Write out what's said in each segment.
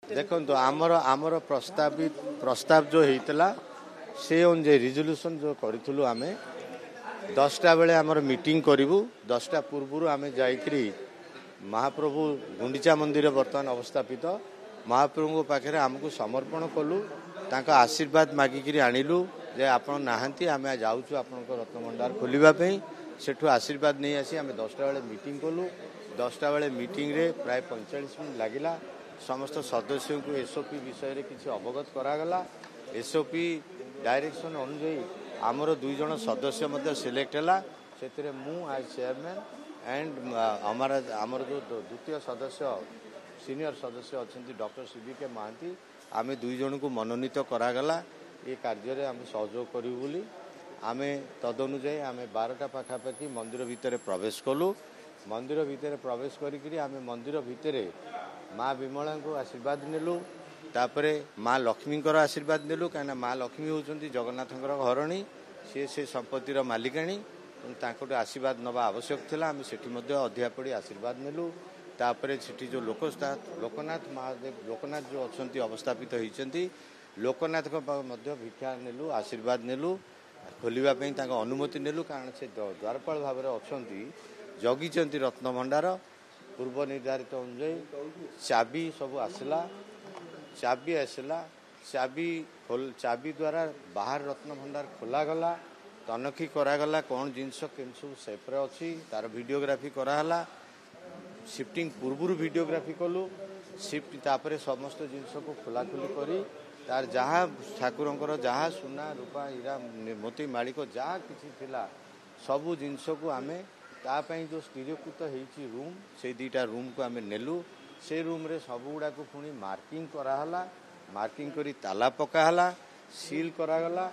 देखो आमर आमर प्रस्ताव जो होता से अनुजाई रिजोल्यूशन जो करूँ आम 10टा बेले आमर मीटिंग करूँ 10टा पूर्व आम जाकरी महाप्रभु गुंडीचा मंदिर बर्तमान अवस्थापित महाप्रभु पाखे आमको समर्पण कलु तांका आशीर्वाद मागिकी आणिलु जे आपण नाहांती आम जाऊँ आपण रत्नभंडार खोलवाई सेठू आशीर्वाद नहीं आसी आम 10टा बेले मीटिंग कलु 10टा बेले मीटिंग रे प्राय 45 मिनट लगिला समस्त सदस्यों को एसओपी विषय किसी अवगत करागला एसओपी डायरेक्शन अनुजाई आमर 2 जन सदस्य सिलेक्ट है से मु एज चेयरमैन एंड आमर जो द्वितीय सदस्य सीनियर सदस्य अच्छा डॉक्टर सीबीके महांती आम 2 जन को मनोनीत करागला ये कार्य आम सहयोग करूँ बोली आम तदनुजाई आम 12टा पाखापाखि मंदिर भितर प्रवेश कलु मंदिर भितर प्रवेश करी आम मंदिर भितर माँ विमला को आशीर्वाद नेलु तापरे माँ लक्ष्मी आशीर्वाद नेलु कहीं माँ लक्ष्मी होती जगन्नाथ घरणी से संपत्तिर मालिकाणी तांको आशीर्वाद नवा आवश्यक थिला आम सेठी अधिया पड़ी आशीर्वाद नेलु तापरे सेठी जो लोकनाथ महादेव लोकनाथ जो अच्छा अवस्थापित होती लोकनाथ भिक्षा नेलु आशीर्वाद नेलु खोलवाई अनुमति नेलु कारण से द्वारपाल भाव अच्छा जगी रत्नभंडार पूर्व निर्धारित अनुजाई चाबी सब आसला चाबी द्वारा बाहर रत्नभंडार खोलागला तनखी करागला कौन जिनस केन सब सेप्रे अच्छी तार वीडियोग्राफी कराला शिफ्टिंग पूर्व वीडियोग्राफी कलु शिफ्ट तापरे समस्त जिनस को खोलाखोली करी तार जहाँ ठाकुर जहाँ सुना रूपा हीरा मोती मालिक जहाँ किसी थिला सबू जिनस को आमे तापाई जो स्थिरीकृत होती रूम से 2टा रूम को आम नेलु से रूम रे सब गुड़ा को पुणी मार्किंग कराला मार्किंग करी ताला पकाला सील करागला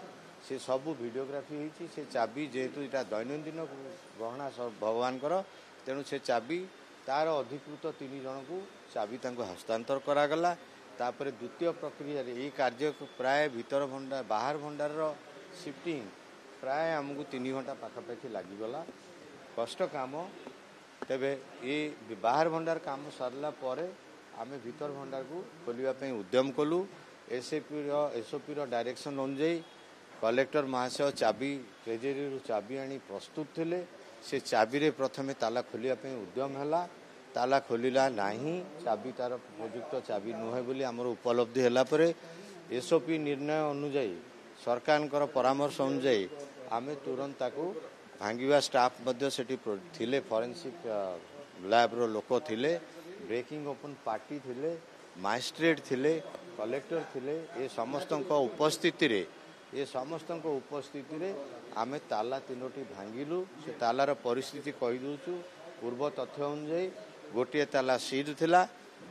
से सबू वीडियोग्राफी होती से चाबी जेहेतु यहाँ दैनंदिन गहना सब भगवान तेणु से चाबी तार अधिकृत 3 जन को चाबी हस्तांतर करागला तापर द्वितीय प्रक्रिया ये कार्य को प्राय भीतर भंडार बाहर भंडार शिफ्टिंग प्राय आमको 3 घंटा पाखापाखि लगिगला कष्ट काम तेबे ये बाहर भंडार काम सरला परे आमे भीतर भंडार को खोलवाई उद्यम कलु एसओपी डायरेक्शन अनुजाई कलेक्टर महाशय चाबी ट्रेजरी चाबी आनी प्रस्तुत थिले से चाबी रे प्रथमे ताला खोलवाई उद्यम है ताला खोलिला नहीं चाबी तार उपयुक्त चाबी नुहे बोली आमर उपलब्धि है एसओपी निर्णय अनुजाई सरकार परामर्श अनुजाई आमे तुरंत ताकू भांगिवा स्टाफ थिले फॉरेंसिक लैब रो लोक थिले ब्रेकिंग ओपन पार्टी थिले मजिस्ट्रेट थिले कलेक्टर थिले ये समस्त उपस्थिति रे आमे ताला 3टी भांगिलु से तालार परिस्थिति कही दउचु पूर्व तथ्य अनुजाई गोटे ताला सील थिला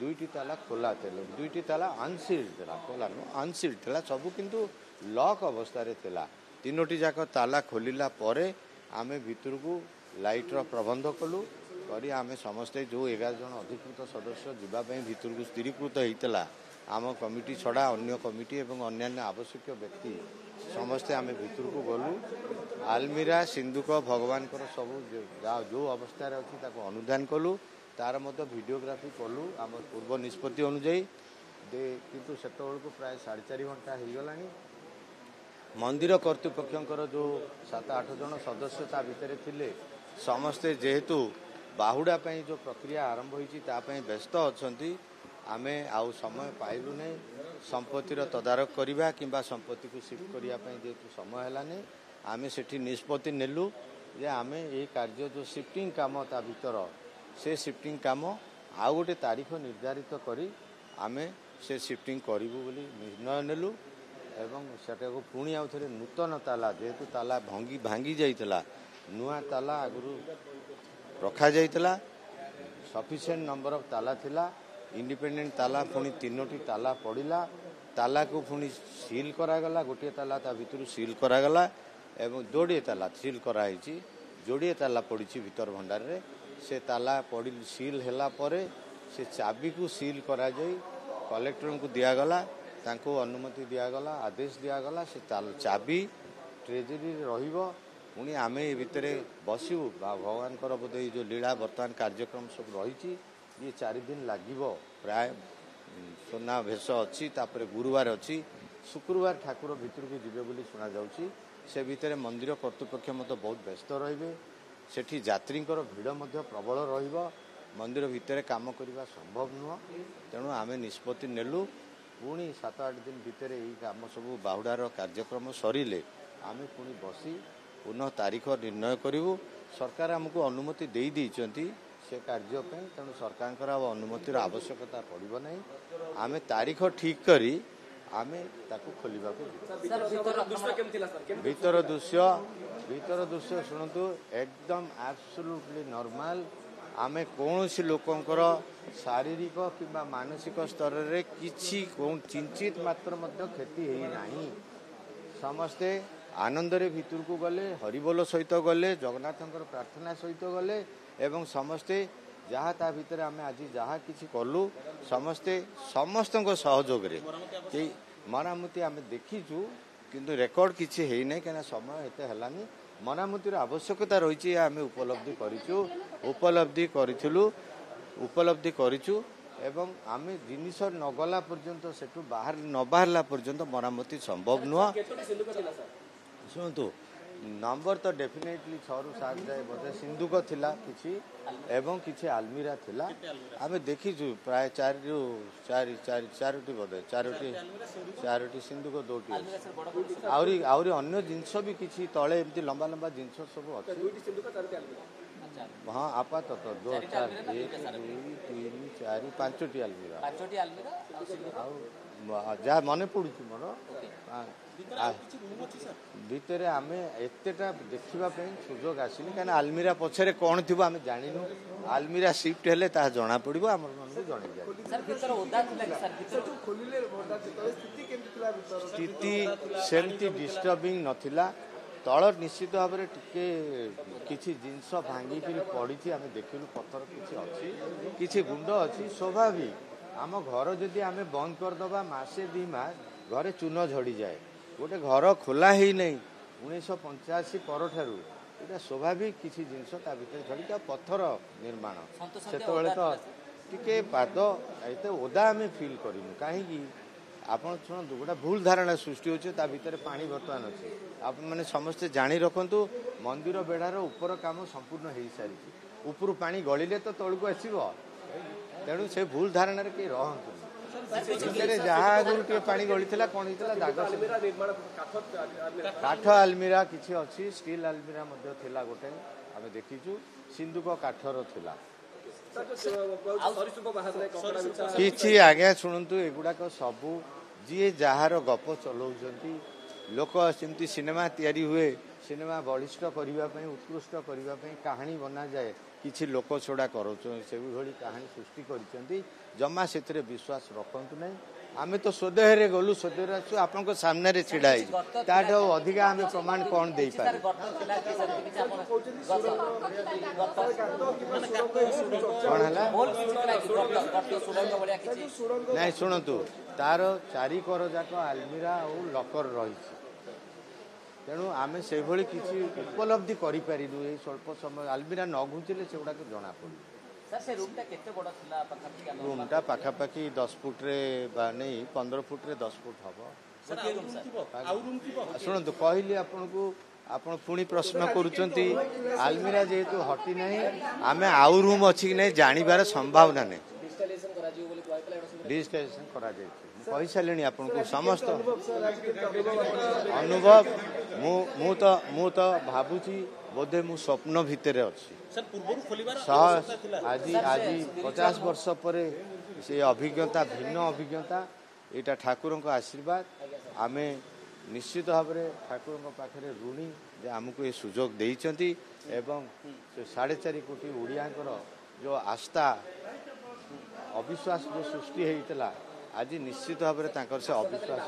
2टी ताला खोला थिला 2टी ताला अनसील्ड थिला खोला नो अनसील्ड थिला सब किंतु लॉक अवस्था रे थिला 3टी जाक ताला खोलिला परे आमे भितर को लाइटर प्रबंध कलु करी आमे समस्ते जो 11 जन अधिकृत सदस्य जीवाई भितर को स्थिरीकृत होता आम कमिटी छड़ा अन्य कमिटी एवं अन्यान्य आवश्यक व्यक्ति समस्ते आमे भितर को गलु आलमीरा सिंधुक भगवान सब जो अवस्था अच्छी अनुधान कलु तार वीडियोग्राफी कलु आम पूर्व निष्पत्ति अनुजाई किंतु से प्राय 4.5 घंटा हो गला मंदिर कर्तृपक्षर जो 7-8 जन सदस्य ता भितर थिले समस्ते जेहेतु बाहुड़ा जो प्रक्रिया आरंभ होती व्यस्त अच्छा आमे आउ समय पाइलु नहीं संपत्तिर तदारक करवा कि संपत्ति को शिफ्ट करने जेहेतु समय है आमे सेठी निष्पत्ति नेलु जे आमे ये कार्य जो शिफ्टिंग काम ता भीतर से शिफ्टिंग काम आउ गोटे तारीख निर्धारित करी आमे से शिफ्टिंग करिवु बोली निर्णय नेलु एवं सेटा को पुणी आउ थे नूतन ताला जेहेतु ताला भांगी जाइतला नुआ ताला आगु रखा जाइतला सफिशिएंट नंबर ऑफ ताला थिला इंडिपेंडेंट ताला पुणी 3टी ताला पड़िला ताला को पुणी सील करागला गोटे ताला ता भितर सील करागला एवं 2 ताला सील कराई जोड़े ताला पड़ी भीतर भंडार रे से ताला पड़ी सील हैला परे से चाबी को सील करा जाई कलेक्टर को दियागला तांको अनुमति दियागला आदेश दियागला से चाबी ट्रेजरी रहिबो पुणी आमे भितर बसू भगवान बोधे जो लीला बर्तमान कार्यक्रम सब रही ये 4 दिन लगिबो प्राय ସୁନା ଭେଷ ଅଛି, ତାପରେ ଗୁରୁବାର ଅଛି, ଶୁକ୍ରବାର ଠାକୁର ଭିତରକୁ ଯିବେ ବୋଲି ଶୁଣାଯାଉଛି। ସେ ଭିତରେ ମନ୍ଦିର କର୍ତ୍ତୃପକ୍ଷ ମଧ୍ୟ ବହୁତ ବ୍ୟସ୍ତ ରହିବେ। ସେଠି ଯାତ୍ରୀଙ୍କର ଭିଡ଼ ମଧ୍ୟ ପ୍ରବଳ ରହିବ। ମନ୍ଦିର ଭିତରେ କାମ କରିବା ସମ୍ଭବ ନୁହଁ। ତେଣୁ ଆମେ ନିଷ୍ପତ୍ତି ନେଲୁ ପୁଣି 7-8 ଦିନ ଭିତରେ ଏହି କାମ ସବୁ ବାହୁଡ଼ାର କାର୍ଯ୍ୟକ୍ରମ ସରିଲେ ଆମେ ପୁଣି ବସି ପୁନଃ ତାରିଖ ନିର୍ଣ୍ଣୟ କରିବୁ। ସରକାର ଆମକୁ ଅନୁମତି ଦେଇଛନ୍ତି ସେ କାର୍ଯ୍ୟ ପାଇଁ, ତେଣୁ ସରକାରଙ୍କର ଆଉ ଅନୁମତିର ଆବଶ୍ୟକତା ପଡ଼ିବ ନାହିଁ। ଆମେ ତାରିଖ ଠିକ୍ କରି ଆମେ ତାକୁ ଖୋଲିବାକୁ ଭିତର ଦୃଶ୍ୟ ଶୁଣନ୍ତୁ, ଏକଦମ ଆବସଲ୍ୟୁଟଲି ନର୍ମାଲ। ଆମେ କୌଣସି ଲୋକଙ୍କର ଶାରୀରିକ କିମ୍ବା ମାନସିକ ସ୍ତରରେ କିଛି କିଞ୍ଚିତ ମାତ୍ର ମଧ୍ୟ କ୍ଷତି ହେଇନାହିଁ। ସମସ୍ତେ ଆନନ୍ଦରେ ଭିତରକୁ ଗଲେ, ହରିବୋଲ ସହିତ ଗଲେ, ଜଗନ୍ନାଥଙ୍କର ପ୍ରାର୍ଥନା ସହିତ ଗଲେ ଏବଂ ସମସ୍ତେ ଯାହା ତା ଭିତରେ ଆମେ ଆଜି ଯାହା କିଛି କଲୁ ସମସ୍ତଙ୍କ ସହଯୋଗରେ ମରାମତି ଆମେ ଦେଖିଛୁ, କିନ୍ତୁ ରେକର୍ଡ କିଛି ହେଇନାହିଁ କାହିଁକିନା ସମୟ ଏତେ ହେଲାନି। ମରାମତିର ଆବଶ୍ୟକତା ରହିଛି ଆମେ ଉପଲବ୍ଧି କରିଛୁ ଏବଂ ଆମେ ଜିନିଷ ନ ଗଲା ପର୍ଯ୍ୟନ୍ତ ସେଠୁ ନ ବାହାରିଲା ପର୍ଯ୍ୟନ୍ତ ମରାମତି ସମ୍ଭବ ନୁହଁ। ଶୁଣନ୍ତୁ, ନମ୍ବର ତ ଡେଫିନେଟଲି 6-7 ଯାଏ ବୋଧେ ସିନ୍ଦୁକ ଥିଲା କିଛି ଏବଂ କିଛି ଆଲମିରା ଥିଲା। ଆମେ ଦେଖିଛୁ ପ୍ରାୟ 4ଟି ବୋଧେ 4ଟି ସିନ୍ଦୁକ 2ଟି ଅଛି। ଆହୁରି ଅନ୍ୟ ଜିନିଷ ବି କିଛି ତଳେ ଏମିତି ଲମ୍ବା ଲମ୍ବା ଜିନିଷ ସବୁ ଅଛି। ହଁ, ଆପାତତଃ 1, 2, 3, 4, 5ଟି ଆଲମିରା ଆଉ ଯାହା ମନେ ପଡୁଛି ମୋର ଭିତରେ ଆମେ ଏତେଟା ଦେଖିବା ପାଇଁ ସୁଯୋଗ ଆସିନି, କାହିଁକିନା ଆଲମିରା ପଛରେ କ'ଣ ଥିବ ଆମେ ଜାଣିନୁ। ଆଲମିରା ସିଫ୍ଟ ହେଲେ ତାହା ଜଣା ପଡ଼ିବ, ଆମର ମାନଙ୍କୁ ଜଣେଇଯାଏ। ସ୍ଥିତି ସେମିତି ଡିଷ୍ଟର୍ବିଂ ନଥିଲା। ତଳ ନିଶ୍ଚିତ ଭାବରେ ଟିକେ କିଛି ଜିନିଷ ଭାଙ୍ଗିକିରି ପଡ଼ିଛି, ଆମେ ଦେଖିଲୁ ପଥର କିଛି ଅଛି, କିଛି ଗୁଣ୍ଡ ଅଛି। ସ୍ୱାଭାବିକ ଆମ ଘର ଯଦି ଆମେ ବନ୍ଦ କରିଦେବା 1-2 ମାସ ଘରେ ଚୂନ ଝଡ଼ିଯାଏ। ଗୋଟେ ଘର ଖୋଲା ହେଇନାହିଁ 1985 ପରଠାରୁ, ଏଇଟା ସ୍ୱାଭାବିକ କିଛି ଜିନିଷ ତା ଭିତରେ ଝଡ଼ିକି ଆଉ ପଥର ନିର୍ମାଣ ସେତେବେଳେ ତ ଟିକେ ପାଦ ଏତେ ଓଦା ଆମେ ଫିଲ୍ କରିନୁ। କାହିଁକି ଆପଣ ଶୁଣନ୍ତୁ, ଗୋଟେ ଭୁଲ ଧାରଣା ସୃଷ୍ଟି ହେଉଛି ତା ଭିତରେ ପାଣି ବର୍ତ୍ତମାନ ଅଛି। ଆପଣମାନେ ସମସ୍ତେ ଜାଣି ରଖନ୍ତୁ, ମନ୍ଦିର ବେଢ଼ାର ଉପର କାମ ସମ୍ପୂର୍ଣ୍ଣ ହେଇସାରିଛି। ଉପରୁ ପାଣି ଗଳିଲେ ତ ତଳକୁ ଆସିବ, ତେଣୁ ସେ ଭୁଲ ଧାରଣାରେ କେହି ରହନ୍ତୁନି। ଭିତରେ ଯାହା ଆଗରୁ ଟିକେ ପାଣି ଗଳିଥିଲା କ'ଣ ହେଇଥିଲା, ଦାଗ କାଠ ଆଲମିରା କିଛି ଅଛି, ଷ୍ଟିଲ୍ ଆଲମିରା ମଧ୍ୟ ଥିଲା ଗୋଟେ, ଆମେ ଦେଖିଛୁ ସିନ୍ଦୁକ କାଠର ଥିଲା କିଛି। ଆଜ୍ଞା ଶୁଣନ୍ତୁ, ଏଗୁଡ଼ାକ ସବୁ ଯିଏ ଯାହାର ଗପ ଚଲାଉଛନ୍ତି। ଲୋକ ଯେମିତି ସିନେମା ତିଆରି ହୁଏ, ସିନେମା ବଳିଷ୍ଠ କରିବା ପାଇଁ, ଉତ୍କୃଷ୍ଟ କରିବା ପାଇଁ କାହାଣୀ ବନାଯାଏ, କିଛି ଲୋକ ଛଡ଼ା କରୁଛନ୍ତି, ସେଭଳି କାହାଣୀ ସୃଷ୍ଟି କରିଛନ୍ତି। ଜମା ସେଥିରେ ବିଶ୍ୱାସ ରଖନ୍ତୁ ନାହିଁ। ଆମେ ତ ସ୍ୱଦେହରେ ଗଲୁ, ସ୍ୱଦେହରେ ଆସୁ, ଆପଣଙ୍କ ସାମ୍ନାରେ ଛିଡ଼ା ହେଇଛୁ, ତାଠୁ ଅଧିକା ଆମେ ପ୍ରମାଣ କ'ଣ ଦେଇପାରିବୁ? କ'ଣ ହେଲା? ନାଇଁ ଶୁଣନ୍ତୁ, ତାର 4 କର ଯାକ ଆଲମିରା ଆଉ ଲକର ରହିଛି, ତେଣୁ ଆମେ ସେଇଭଳି କିଛି ଉପଲବ୍ଧି କରିପାରିଲୁ। ଏଇ ସ୍ୱଳ୍ପ ସମୟ ଆଲମିରା ନ ଘୁଞ୍ଚିଲେ ସେଗୁଡ଼ାକ ଜଣାପଡ଼ିବ। ରୁମ୍ଟା ପାଖାପାଖି 10 ଫୁଟରେ ବା ନେଇ 15 ଫୁଟରେ 10 ଫୁଟ ହେବ। ଶୁଣନ୍ତୁ, କହିଲି ଆପଣଙ୍କୁ, ଆପଣ ପୁଣି ପ୍ରଶ୍ନ କରୁଛନ୍ତି। ଆଲମିରା ଯେହେତୁ ହଟି ନାହିଁ, ଆମେ ଆଉ ରୁମ୍ ଅଛି କି ନାହିଁ ଜାଣିବାର ସମ୍ଭାବନା ନାହିଁ। ଡିଜିଟାଇଜେସନ୍ କରାଯାଇଛି, ମୁଁ କହିସାରିଲିଣି ଆପଣଙ୍କୁ ସମସ୍ତ ଅନୁଭବ। ମୁଁ ତ ଭାବୁଛି ବୋଧେ ମୁଁ ସ୍ୱପ୍ନ ଭିତରେ ଅଛି। ଆଜି 50 ବର୍ଷ ପରେ ସେ ଅଭିଜ୍ଞତା, ଭିନ୍ନ ଅଭିଜ୍ଞତା, ଏଇଟା ଠାକୁରଙ୍କ ଆଶୀର୍ବାଦ। ଆମେ ନିଶ୍ଚିତ ଭାବରେ ଠାକୁରଙ୍କ ପାଖରେ ଋଣୀ ଯେ ଆମକୁ ଏ ସୁଯୋଗ ଦେଇଛନ୍ତି ଏବଂ ସେ 4.5 କୋଟି ଓଡ଼ିଆଙ୍କର ଯେଉଁ ଆସ୍ଥା ଅବିଶ୍ୱାସ ଯେଉଁ ସୃଷ୍ଟି ହେଇଥିଲା, ଆଜି ନିଶ୍ଚିତ ଭାବରେ ତାଙ୍କର ସେ ଅବିଶ୍ୱାସ